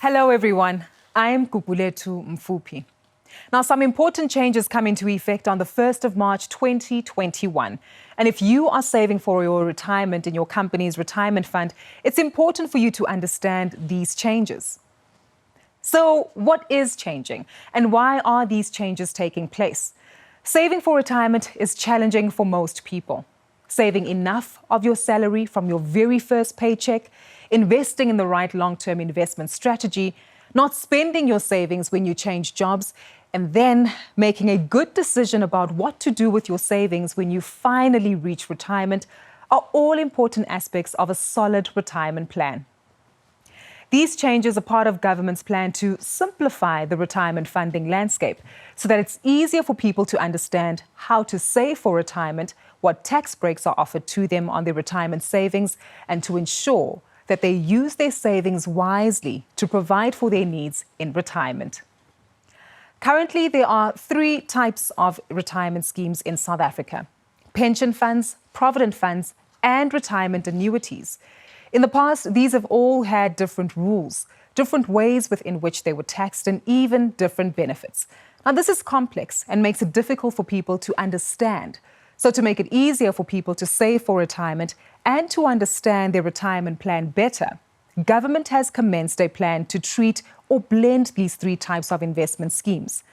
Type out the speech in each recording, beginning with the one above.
Hello, everyone. I am Kukuletu Mfupi. Now, some important changes come into effect on the 1st of March 2021. And if you are saving for your retirement in your company's retirement fund, it's important for you to understand these changes. So, what is changing and why are these changes taking place? Saving for retirement is challenging for most people. Saving enough of your salary from your very first paycheck, investing in the right long-term investment strategy, not spending your savings when you change jobs, and then making a good decision about what to do with your savings when you finally reach retirement are all important aspects of a solid retirement plan. These changes are part of government's plan to simplify the retirement funding landscape so that it's easier for people to understand how to save for retirement, what tax breaks are offered to them on their retirement savings, and to ensure that they use their savings wisely to provide for their needs in retirement. Currently, there are 3 types of retirement schemes in South Africa: pension funds, provident funds, and retirement annuities. In the past, these have all had different rules, different ways within which they were taxed, and even different benefits. Now, this is complex and makes it difficult for people to understand. So to make it easier for people to save for retirement and to understand their retirement plan better, government has commenced a plan to treat or blend these 3 types of investment schemes.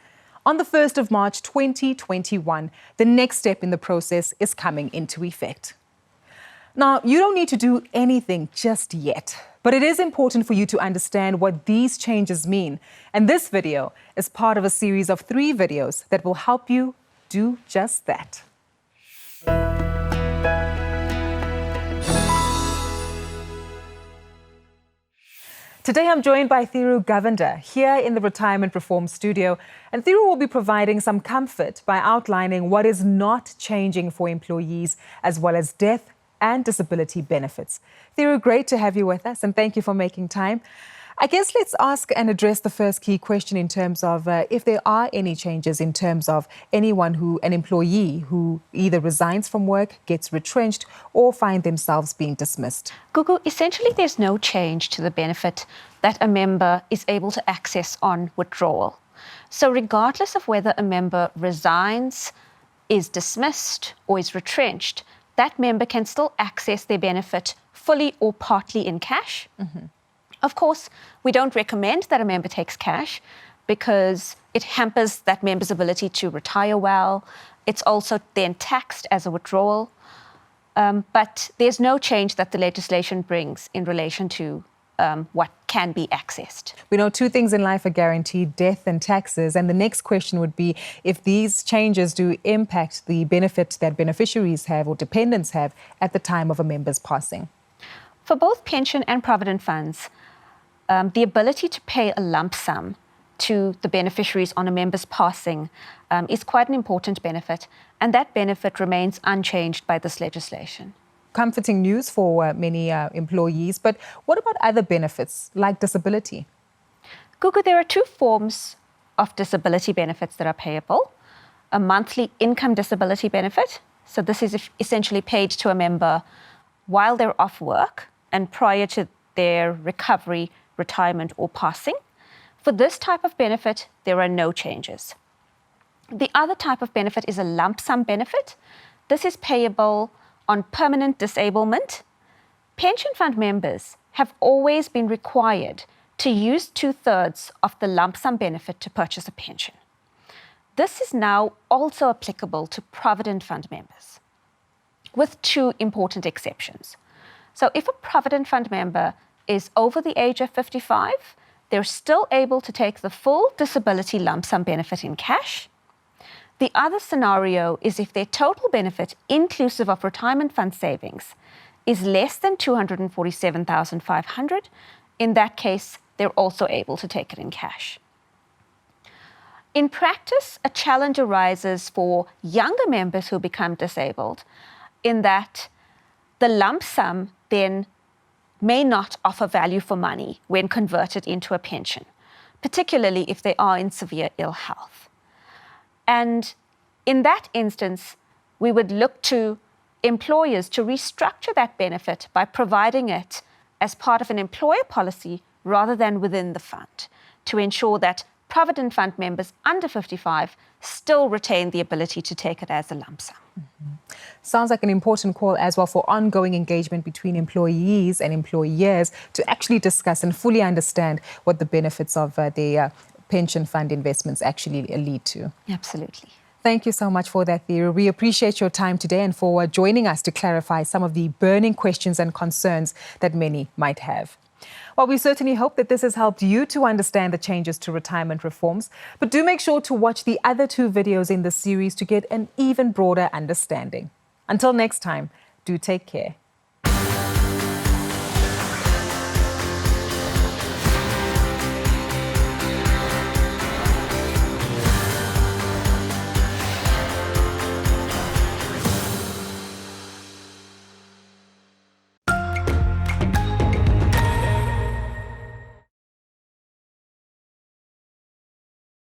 On the 1st of March 2021, the next step in the process is coming into effect. Now, you don't need to do anything just yet, but it is important for you to understand what these changes mean. And this video is part of a series of 3 videos that will help you do just that. Today, I'm joined by Thiru Govender here in the Retirement Reform Studio. And Thiru will be providing some comfort by outlining what is not changing for employees, as well as death and disability benefits. Thiru, great to have you with us, and thank you for making time. I guess let's ask and address the first key question in terms of if there are any changes in terms of an employee who either resigns from work, gets retrenched, or find themselves being dismissed. Gugu, essentially there's no change to the benefit that a member is able to access on withdrawal. So regardless of whether a member resigns, is dismissed, or is retrenched, that member can still access their benefit fully or partly in cash. Mm-hmm. Of course, we don't recommend that a member takes cash because it hampers that member's ability to retire well. It's also then taxed as a withdrawal. But there's no change that the legislation brings in relation to what can be accessed. We know 2 things in life are guaranteed: death and taxes. And the next question would be if these changes do impact the benefit that beneficiaries have or dependents have at the time of a member's passing. For both pension and provident funds, the ability to pay a lump sum to the beneficiaries on a member's passing is quite an important benefit, and that benefit remains unchanged by this legislation. Comforting news for many employees, but what about other benefits like disability? Gugu, there are 2 forms of disability benefits that are payable. A monthly income disability benefit, so this is essentially paid to a member while they're off work and prior to their recovery, retirement, or passing. For this type of benefit, there are no changes. The other type of benefit is a lump sum benefit. This is payable on permanent disablement. Pension fund members have always been required to use 2/3 of the lump sum benefit to purchase a pension. This is now also applicable to provident fund members, with 2 important exceptions. So if a provident fund member is over the age of 55, they're still able to take the full disability lump sum benefit in cash. The other scenario is if their total benefit, inclusive of retirement fund savings, is less than 247,500. In that case, they're also able to take it in cash. In practice, a challenge arises for younger members who become disabled in that the lump sum then may not offer value for money when converted into a pension, particularly if they are in severe ill health. And in that instance, we would look to employers to restructure that benefit by providing it as part of an employer policy rather than within the fund, to ensure that Provident Fund members under 55 still retain the ability to take it as a lump sum. Sounds like an important call as well for ongoing engagement between employees and employers to actually discuss and fully understand what the benefits of their pension fund investments actually lead to. Absolutely. Thank you so much for that, Thero. We appreciate your time today and for joining us to clarify some of the burning questions and concerns that many might have. Well, we certainly hope that this has helped you to understand the changes to retirement reforms, but do make sure to watch the other 2 videos in the series to get an even broader understanding. Until next time, do take care.